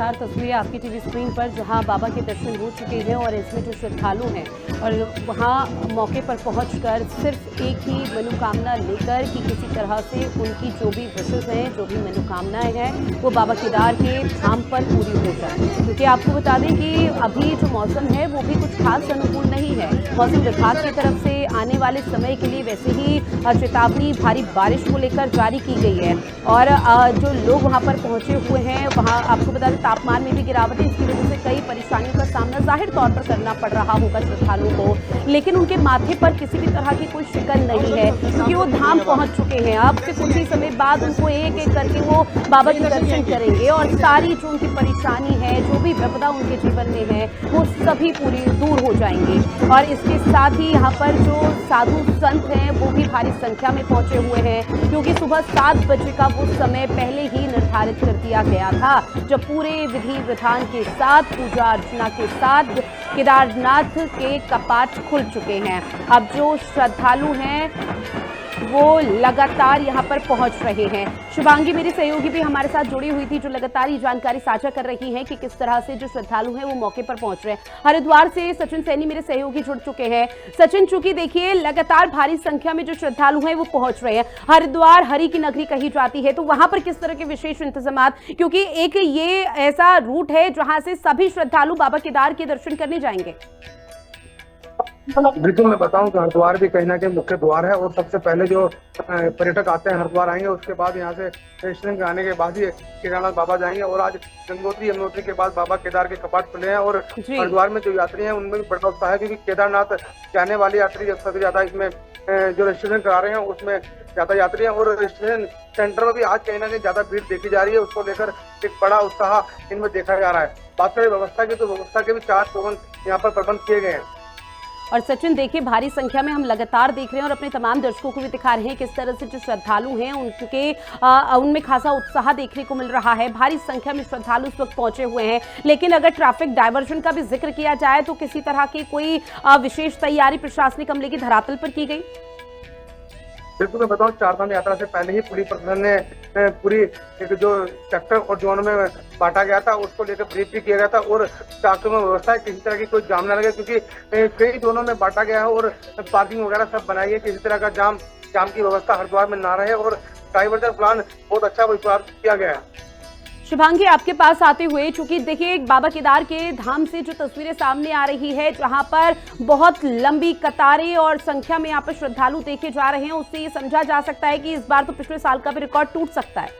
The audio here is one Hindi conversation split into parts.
लगातार तस्वीरें आपकी टीवी स्क्रीन पर, जहां बाबा के दर्शन हो चुके हैं और इसमें जो श्रद्धालु हैं और वहां मौके पर पहुंचकर सिर्फ एक ही मनोकामना लेकर कि किसी तरह से उनकी जो भी विशेष हैं, जो भी मनोकामनाएं हैं, वो बाबा केदार के धाम पर पूरी हो जाए। क्योंकि आपको बता दें कि अभी जो मौसम है वो भी कुछ खास अनुकूल नहीं है। मौसम विभाग की तरफ से आने वाले समय के लिए वैसे ही चेतावनी भारी बारिश को लेकर जारी की गई है और जो लोग वहां पर पहुंचे हुए हैं, वहां आपको बता दें तापमान में भी गिरावट है। इसकी वजह से कई परेशानियों का सामना जाहिर तौर पर करना पड़ रहा होगा श्रद्धालुओं को, लेकिन उनके माथे पर किसी भी तरह की कोई शिकन नहीं है क्योंकि वो धाम पहुंच चुके हैं। अब से कुछ ही समय बाद उनको एक एक करके वो बाबा के दर्शन करेंगे और सारी जो उनकी परेशानी है, जो भी विपदा उनके जीवन में है, वो सभी पूरी दूर हो जाएंगे। और इसके साथ ही यहाँ पर जो साधु संत हैं वो भी भारी संख्या में पहुंचे हुए हैं, क्योंकि सुबह 7 बजे का वो समय पहले ही निर्धारित कर दिया गया था, जब पूरे विधि विधान के साथ, पूजा अर्चना के साथ केदारनाथ के कपाट खुल चुके हैं। अब जो श्रद्धालु हैं वो लगातार यहाँ पर पहुंच रहे हैं। शुभांगी मेरी सहयोगी भी हमारे साथ जुड़ी हुई थी, जो लगातार ये जानकारी साझा कर रही हैं कि किस तरह से जो श्रद्धालु हैं वो मौके पर पहुंच रहे हैं। हरिद्वार से सचिन सैनी मेरे सहयोगी जुड़ चुके हैं। सचिन, चूंकि देखिए लगातार भारी संख्या में जो श्रद्धालु हैं वो पहुंच रहे हैं, हरिद्वार हरि की नगरी कही जाती है, तो वहां पर किस तरह के विशेष इंतजाम, क्योंकि एक ये ऐसा रूट है जहां से सभी श्रद्धालु बाबा केदार के दर्शन करने जाएंगे। बिल्कुल, मैं बताऊं कि हरिद्वार भी कहीं ना कहीं मुख्य द्वार है और सबसे पहले जो पर्यटक आते हैं हरिद्वार आएंगे, उसके बाद यहाँ से दर्शन आने के बाद ही केदारनाथ बाबा जाएंगे। और आज गंगोत्री यमुनोत्री के बाद बाबा केदार के कपाट खुले हैं और हरिद्वार में जो यात्री हैं उनमें भी बड़ा उत्साह है, क्योंकि केदारनाथ जाने वाले यात्री सबसे ज्यादा इसमें जो रजिस्ट्रेशन करा रहे हैं उसमें ज्यादा यात्री हैं और रजिस्ट्रेशन सेंटर में भी आज कहीं ना कहीं ज्यादा भीड़ देखी जा रही है। उसको लेकर एक बड़ा उत्साह इनमें देखा जा रहा है। बात करें व्यवस्था की, तो व्यवस्था के भी 4 प्रबंध यहाँ पर प्रबंध किए गए हैं। और सचिन देखिए, भारी संख्या में हम लगातार देख रहे हैं और अपने तमाम दर्शकों को भी दिखा रहे हैं किस तरह से जो श्रद्धालु हैं उनमें खासा उत्साह देखने को मिल रहा है। भारी संख्या में श्रद्धालु इस वक्त पहुंचे हुए हैं, लेकिन अगर ट्रैफिक डायवर्जन का भी जिक्र किया जाए तो किसी तरह की कोई विशेष तैयारी प्रशासनिक अमले की धरातल पर की गई? बिल्कुल, मैं बताऊं, 4 धाम यात्रा से पहले ही पुलिस प्रशासन ने पूरी एक जो सेक्टर और जोन में बांटा गया था उसको लेकर ब्रीफ भी किया गया था और चाकों में व्यवस्था है, किसी तरह की कोई जाम न लगे, क्योंकि कई जोनों में बांटा गया है और पार्किंग वगैरह सब बनाई है, किसी तरह का जाम की व्यवस्था हरिद्वार में ना रहे और डाइवर्जन प्लान बहुत अच्छा विश्वास किया गया है। शुभांगी, आपके पास आते हुए, चूंकि देखिए बाबा केदार के धाम से जो तस्वीरें सामने आ रही है, जहां पर बहुत लंबी कतारें और संख्या में यहाँ पर श्रद्धालु देखे जा रहे हैं, उससे ये समझा जा सकता है कि इस बार तो पिछले साल का भी रिकॉर्ड टूट सकता है।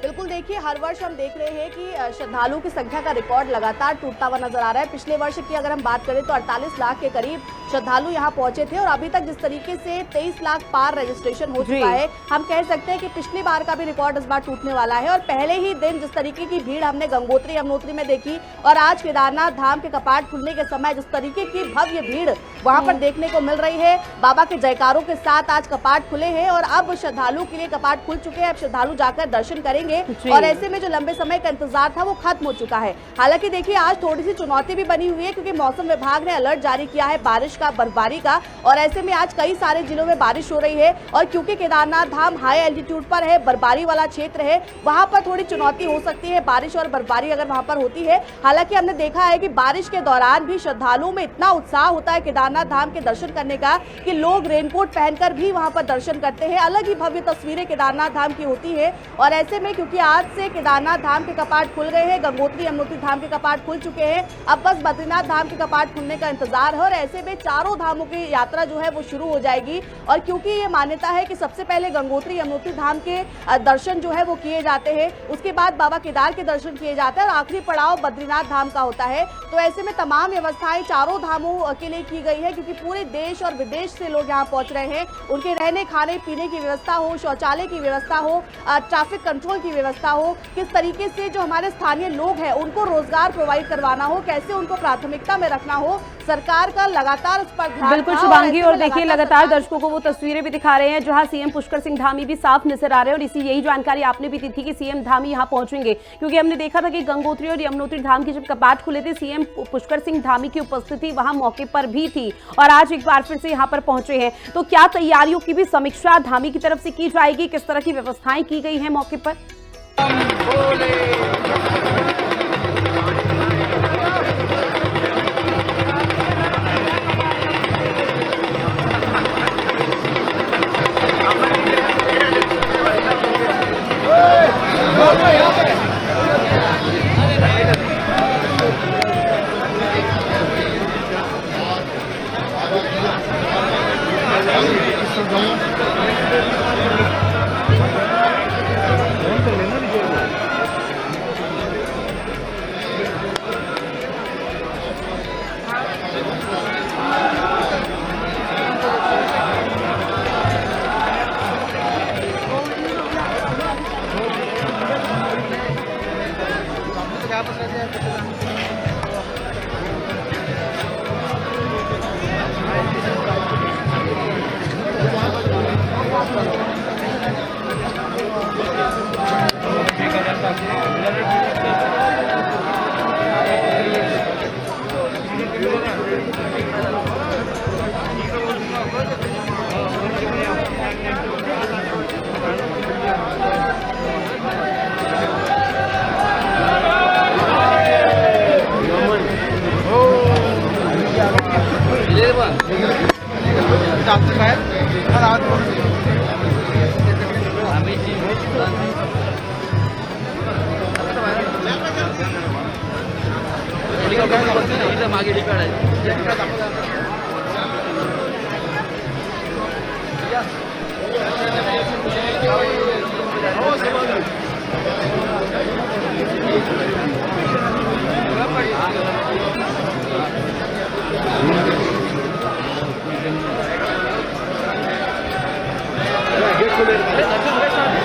बिल्कुल, देखिए हर वर्ष हम देख रहे हैं कि श्रद्धालुओं की संख्या का रिकॉर्ड लगातार टूटता हुआ नजर आ रहा है। पिछले वर्ष की अगर हम बात करें तो 48 लाख के करीब श्रद्धालु यहां पहुंचे थे और अभी तक जिस तरीके से 23 लाख पार रजिस्ट्रेशन हो चुका है, हम कह सकते हैं कि पिछली बार का भी रिकॉर्ड इस बार टूटने वाला है। और पहले ही दिन जिस तरीके की भीड़ हमने गंगोत्री यमुनोत्री में देखी और आज केदारनाथ धाम के कपाट खुलने के समय जिस तरीके की भव्य भीड़ वहां पर देखने को मिल रही है, बाबा के जयकारों के साथ आज कपाट खुले हैं और अब श्रद्धालुओं के लिए कपाट खुल चुके हैं। अब श्रद्धालु जाकर दर्शन करेंगे और ऐसे में जो लंबे समय का इंतजार था वो खत्म हो चुका है। हालांकि देखिए आज थोड़ी सी चुनौती भी बनी हुई है, क्योंकि मौसम विभाग ने अलर्ट जारी किया है बारिश का, बर्फबारी का, और ऐसे में आज कई सारे जिलों में बारिश हो रही है। और क्योंकि केदारनाथ धाम हाई एल्टीट्यूड पर है, बर्फबारी वाला क्षेत्र है, वहां पर थोड़ी चुनौती हो सकती है बारिश और बर्फबारी अगर वहां पर होती है। हालांकि हमने देखा है कि बारिश के दौरान भी श्रद्धालुओं में इतना उत्साह होता है केदारनाथ धाम के दर्शन करने का कि लोग रेनकोट पहनकर भी वहां पर दर्शन करते हैं। अलग ही भव्य तस्वीरें केदारनाथ धाम की होती है। और ऐसे में क्योंकि आज से केदारनाथ धाम के कपाट खुल गए हैं, गंगोत्री यमुनोत्री धाम के कपाट खुल चुके हैं, अब बस बद्रीनाथ धाम के कपाट खुलने का इंतजार है और ऐसे में चारों धामों की यात्रा जो है वो शुरू हो जाएगी। और क्योंकि ये मान्यता है कि सबसे पहले गंगोत्री यमुनोत्री धाम के दर्शन जो है वो किए जाते हैं, उसके बाद बाबा केदार के दर्शन किए जाते हैं और आखिरी पड़ाव बद्रीनाथ धाम का होता है। तो ऐसे में तमाम व्यवस्थाएं चारों धामों के लिए की गई है, क्योंकि पूरे देश और विदेश से लोग यहाँ पहुंच रहे हैं। उनके रहने खाने पीने की व्यवस्था हो, शौचालय की व्यवस्था हो, ट्रैफिक कंट्रोल की व्यवस्था हो, किस तरीके से जो हमारे स्थानीय लोग हैं उनको रोजगार प्रोवाइड करवाना हो, कैसे उनको प्राथमिकता में रखना हो, सरकार का लगातार लगातार उस पर ध्यान बिल्कुल था शुभांगी, ऐसे और में देखिए लगातार दर्शकों को वो तस्वीरें भी दिखा रहे हैं जहां सीएम पुष्कर सिंह धामी भी साफ नजर आ रहे हैं। और इसी यही जानकारी आपने भी दी थी कि सीएम धामी यहां पहुंचेंगे, क्योंकि हमने देखा था कि गंगोत्री और यमुनोत्री धाम के जब कपाट खुले थे, सीएम पुष्कर सिंह धामी की उपस्थिति वहां मौके पर भी थी और आज एक बार फिर से यहां पर पहुंचे हैं। तो क्या तैयारियों की भी समीक्षा धामी की तरफ से की जाएगी, किस तरह की व्यवस्थाएं की गई हैं मौके पर? मागे ठिकाण आहे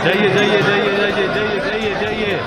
जाइए जाइए जाइए जाइए जाइए जाइए जाइए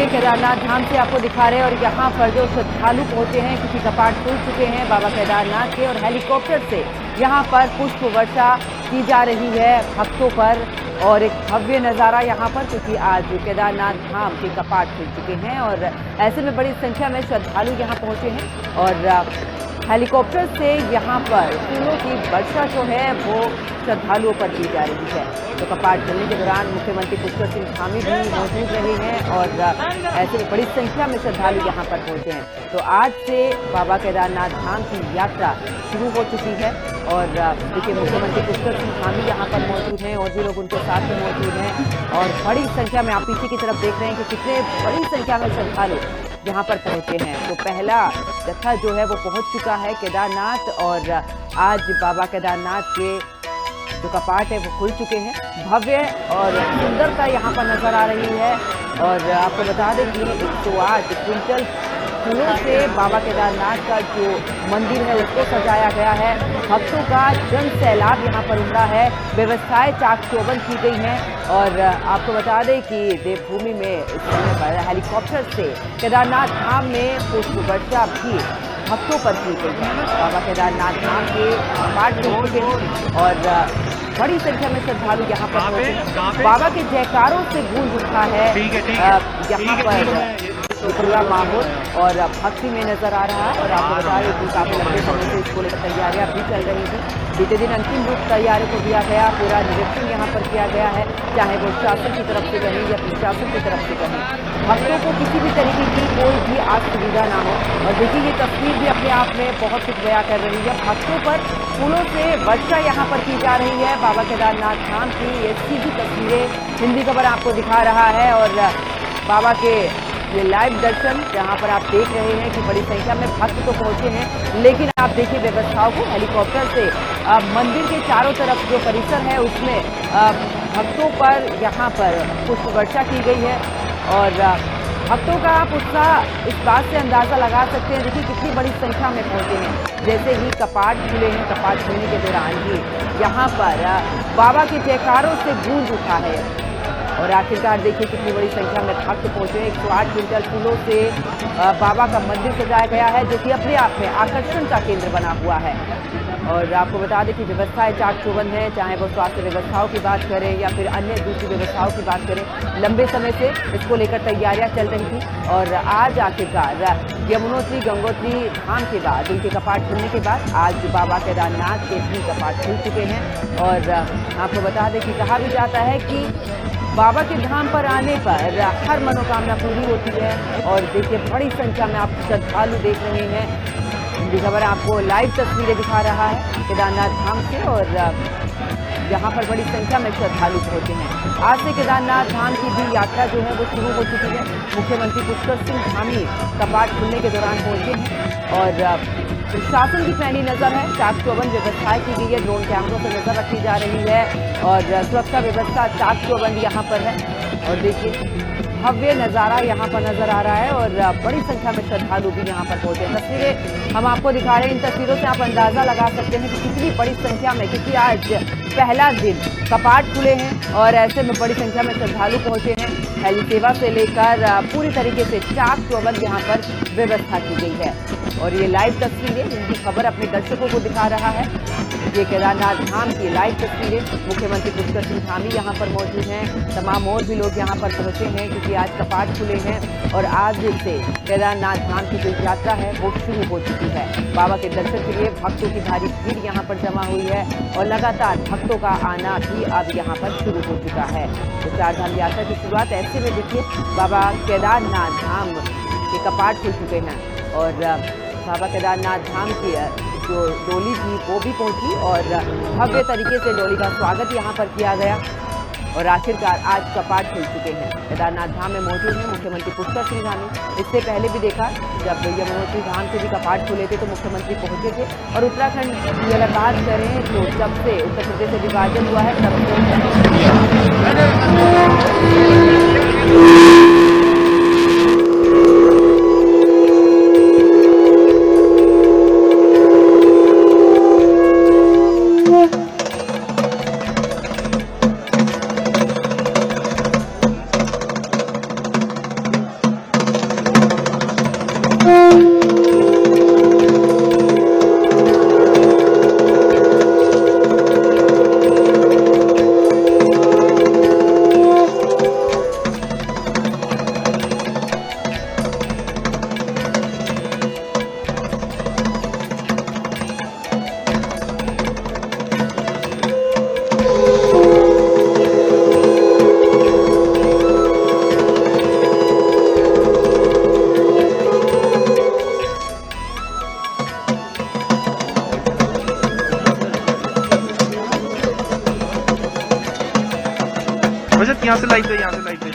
केदारनाथ धाम से आपको दिखा रहे हैं और यहाँ पर जो श्रद्धालु पहुंचे हैं क्योंकि कपाट खुल चुके हैं बाबा केदारनाथ के और हेलीकॉप्टर से यहाँ पर पुष्प वर्षा की जा रही है भक्तों पर और एक भव्य नज़ारा यहाँ पर क्योंकि आज केदारनाथ धाम के कपाट खुल चुके हैं और ऐसे में बड़ी संख्या में श्रद्धालु यहाँ पहुंचे हैं और हेलीकॉप्टर से यहाँ पर फूलों की वर्षा जो है वो श्रद्धालुओं पर की जा रही है। तो कपाट खुलने के दौरान मुख्यमंत्री पुष्कर सिंह धामी भी मौजूद रहे हैं और ऐसे में बड़ी संख्या में श्रद्धालु यहाँ पर पहुंचे हैं। तो आज से बाबा केदारनाथ धाम की यात्रा शुरू हो चुकी है और देखिए मुख्यमंत्री पुष्कर सिंह धामी यहाँ पर मौजूद हैं और भी लोग उनके साथ में मौजूद हैं और बड़ी संख्या में आप पीछे की तरफ देख रहे हैं कि कितने बड़ी संख्या में श्रद्धालु यहाँ पर पहुंचे हैं। तो पहला जत्था जो है वो पहुंच चुका है केदारनाथ और आज बाबा केदारनाथ के जो कपाट है वो खुल चुके हैं। भव्य और सुंदरता यहाँ पर नजर आ रही है और आपको बता दें कि 108 क्विंटल फूलों से बाबा केदारनाथ का जो मंदिर है उसको सजाया गया है। भक्तों का जन सैलाब यहाँ पर उमड़ा है। व्यवस्थाएं चाक चौबंद की गई हैं और आपको बता दें कि देवभूमि में इस समय पर हेलीकॉप्टर से केदारनाथ धाम में पुष्प वर्षा भी भक्तों पर की गई है। बाबा केदारनाथ धाम के कपाट खुल चुके हैं और बड़ी संख्या में श्रद्धालु यहाँ पर पहुंचे। बाबा के जयकारों से गूंज उठा है यहाँ पर पूरा माहौल और भक्ति में नजर आ रहा है और आपको बता दें कि काफी लंबे समय से इसको लेकर तैयारियां भी चल रही थी। बीते दिन अंतिम रूप तैयारियों को दिया गया, पूरा निरीक्षण यहाँ पर किया गया है, चाहे वो शासन की तरफ से कहें या प्रशासन की तरफ से कहें। भक्तों को किसी भी तरीके की कोई भी असुविधा ना हो और देखिए ये तस्वीर भी अपने आप में बहुत कुछ बयां कर रही है। भक्तों पर फूलों से वर्षा यहाँ पर की जा रही है। बाबा केदारनाथ धाम की ये सीधी तस्वीरें हिंदी खबर आपको दिखा रहा है और बाबा के ये लाइव दर्शन जहाँ पर आप देख रहे हैं कि बड़ी संख्या में भक्त तो पहुंचे हैं लेकिन आप देखिए व्यवस्थाओं को हेलीकॉप्टर से मंदिर के चारों तरफ जो परिसर है उसमें भक्तों पर यहाँ पर पुष्प वर्षा की गई है और भक्तों का आप उत्साह इस बात से अंदाजा लगा सकते हैं। देखिए कितनी बड़ी संख्या में पहुंचे हैं। जैसे ही कपाट खुले हैं, कपाट खुलने के दौरान ही यहाँ पर बाबा के जयकारों से गूंज उठा है और आखिरकार देखिए कितनी बड़ी संख्या में भक्त पहुंचे। 108 क्विंटल फूलों से बाबा का मंदिर सजाया गया है जो कि अपने आप में आकर्षण का केंद्र बना हुआ है और आपको बता दें कि व्यवस्थाएं चाक चौबंद है, चाहे वो स्वास्थ्य व्यवस्थाओं की बात करें या फिर अन्य दूसरी व्यवस्थाओं की बात करें। लंबे समय से इसको लेकर तैयारियां चल रही थी और आज आखिरकार यमुनोत्री गंगोत्री धाम के बाद उनके कपाट खुलने के बाद आज बाबा केदारनाथ के भी कपाट खुल चुके हैं और आपको बता दें कि कहा भी जाता है कि बाबा के धाम पर आने पर हर मनोकामना पूरी होती है और देखिए बड़ी संख्या में आप श्रद्धालु देख रहे हैं। हिंदी खबर आपको लाइव तस्वीरें दिखा रहा है केदारनाथ धाम से और यहाँ पर बड़ी संख्या में श्रद्धालु पहुंचे हैं। आज से केदारनाथ धाम की भी यात्रा जो है वो शुरू हो चुकी है। मुख्यमंत्री पुष्कर सिंह धामी कपाट खुलने के दौरान पहुंचे हैं और प्रशासन की पैनी नजर है। चाक चौबंद व्यवस्थाएं की गई है, ड्रोन कैमरों से नजर रखी जा रही है और सुरक्षा व्यवस्था चाक चौबंद यहाँ पर है और देखिए भव्य नज़ारा यहाँ पर नजर आ रहा है और बड़ी संख्या में श्रद्धालु भी यहाँ पर पहुंचे। तस्वीरें हम आपको दिखा रहे हैं, इन तस्वीरों से आप अंदाजा लगा सकते हैं कि कितनी बड़ी संख्या में, क्योंकि आज पहला दिन कपाट खुले हैं और ऐसे में बड़ी संख्या में श्रद्धालु पहुंचे हैं। हेली सेवा से लेकर पूरी तरीके से चाक चौबंद यहाँ पर व्यवस्था की गई है और ये लाइव तस्वीरें हिंदी खबर अपने दर्शकों को दिखा रहा है। ये केदारनाथ धाम की लाइव तस्वीरें। मुख्यमंत्री पुष्कर सिंह धामी यहाँ पर मौजूद हैं, तमाम और भी लोग यहाँ पर पहुंचे हैं क्योंकि आज कपाट खुले हैं और आज से केदारनाथ धाम की जो यात्रा है वो शुरू हो चुकी है। बाबा के दर्शन के लिए भक्तों की भारी भीड़ यहाँ पर जमा हुई है और लगातार भक्तों का आना भी अब यहाँ पर शुरू हो चुका है। तो चार धाम यात्रा की शुरुआत ऐसे में देखिए बाबा केदारनाथ धाम के कपाट खुल चुके हैं और बाबा केदारनाथ धाम की जो डोली थी वो भी पहुंची और भव्य तरीके से डोली का स्वागत यहाँ पर किया गया और आखिरकार आज कपाट खुल चुके हैं। केदारनाथ धाम में मौजूद हैं मुख्यमंत्री पुष्कर सिंह धामी। इससे पहले भी देखा जब यमुनोत्री धाम से भी कपाट खुले थे तो मुख्यमंत्री पहुंचे थे। और उत्तराखंड की अगर बात करें तो जब से उत्तर प्रदेश से विभाजन हुआ है तब बजट यहाँ से लाइट दे, यहाँ से लाइट दे।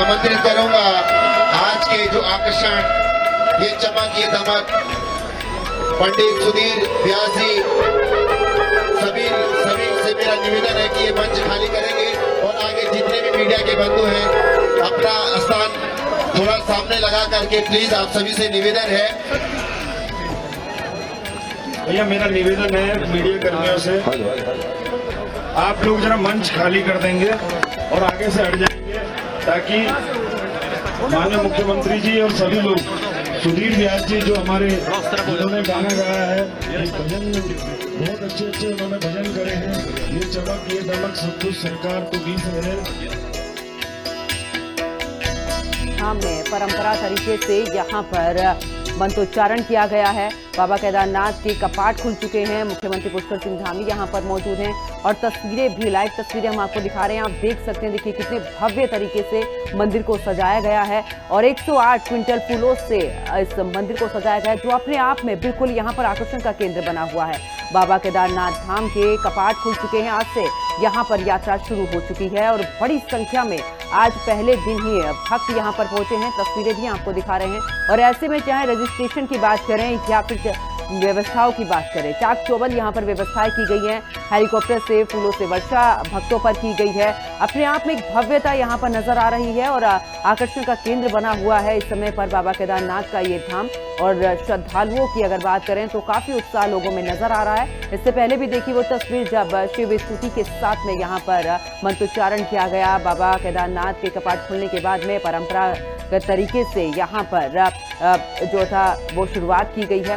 आमंत्रित करूंगा आज के जो आकर्षण, ये चमक, ये दमक, पंडित सुधीर व्यास जी, सभी से मेरा निवेदन है कि ये मंच खाली करेंगे और आगे जितने भी मीडिया के बंधु हैं अपना स्थान थोड़ा सामने लगा करके प्लीज आप सभी से निवेदन है। भैया मेरा निवेदन है मीडिया कर्मियों से, आप लोग जरा मंच खाली कर देंगे और आगे से हट जाएंगे ताकि माननीय मुख्यमंत्री जी और सभी लोग, सुधीर व्यास जी जो हमारे उन्होंने गाना गाया है, ये भजन बहुत अच्छे उन्होंने भजन करे हैं, ये चमक ये दमक सब कुछ सरकार को बीच रहे। में परंपरा तरीके से यहाँ पर मंत्रोच्चारण किया गया है। बाबा केदारनाथ के कपाट खुल चुके हैं। मुख्यमंत्री पुष्कर सिंह धामी यहाँ पर मौजूद हैं और तस्वीरें भी, लाइव तस्वीरें हम आपको दिखा रहे हैं। आप देख सकते हैं, देखिए कितने भव्य तरीके से मंदिर को सजाया गया है और 108 क्विंटल फूलों से इस मंदिर को सजाया गया है, जो अपने आप में बिल्कुल यहाँ पर आकर्षण का केंद्र बना हुआ है। बाबा केदारनाथ धाम के कपाट खुल चुके हैं। आज से यहाँ पर यात्रा शुरू हो चुकी है और बड़ी संख्या में आज पहले दिन ही भक्त यहाँ पर पहुंचे हैं। तस्वीरें भी आपको दिखा रहे हैं और ऐसे में चाहे रजिस्ट्रेशन की बात करें या फिर व्यवस्थाओं की बात करें, चाक चौबंद यहाँ पर व्यवस्थाएं की गई हैं, हेलीकॉप्टर से फूलों से वर्षा भक्तों पर की गई है। अपने आप में एक भव्यता यहाँ पर नजर आ रही है और आकर्षण का केंद्र बना हुआ है इस समय पर बाबा केदारनाथ का ये धाम। और श्रद्धालुओं की अगर बात करें तो काफी उत्साह लोगों में नजर आ रहा है। इससे पहले भी देखी वो तस्वीर जब शिव स्तुति के साथ में यहाँ पर मंत्रोच्चारण किया गया। बाबा केदारनाथ के कपाट खुलने के बाद में परंपरागत तरीके से यहाँ पर जो था वो शुरुआत की गई है।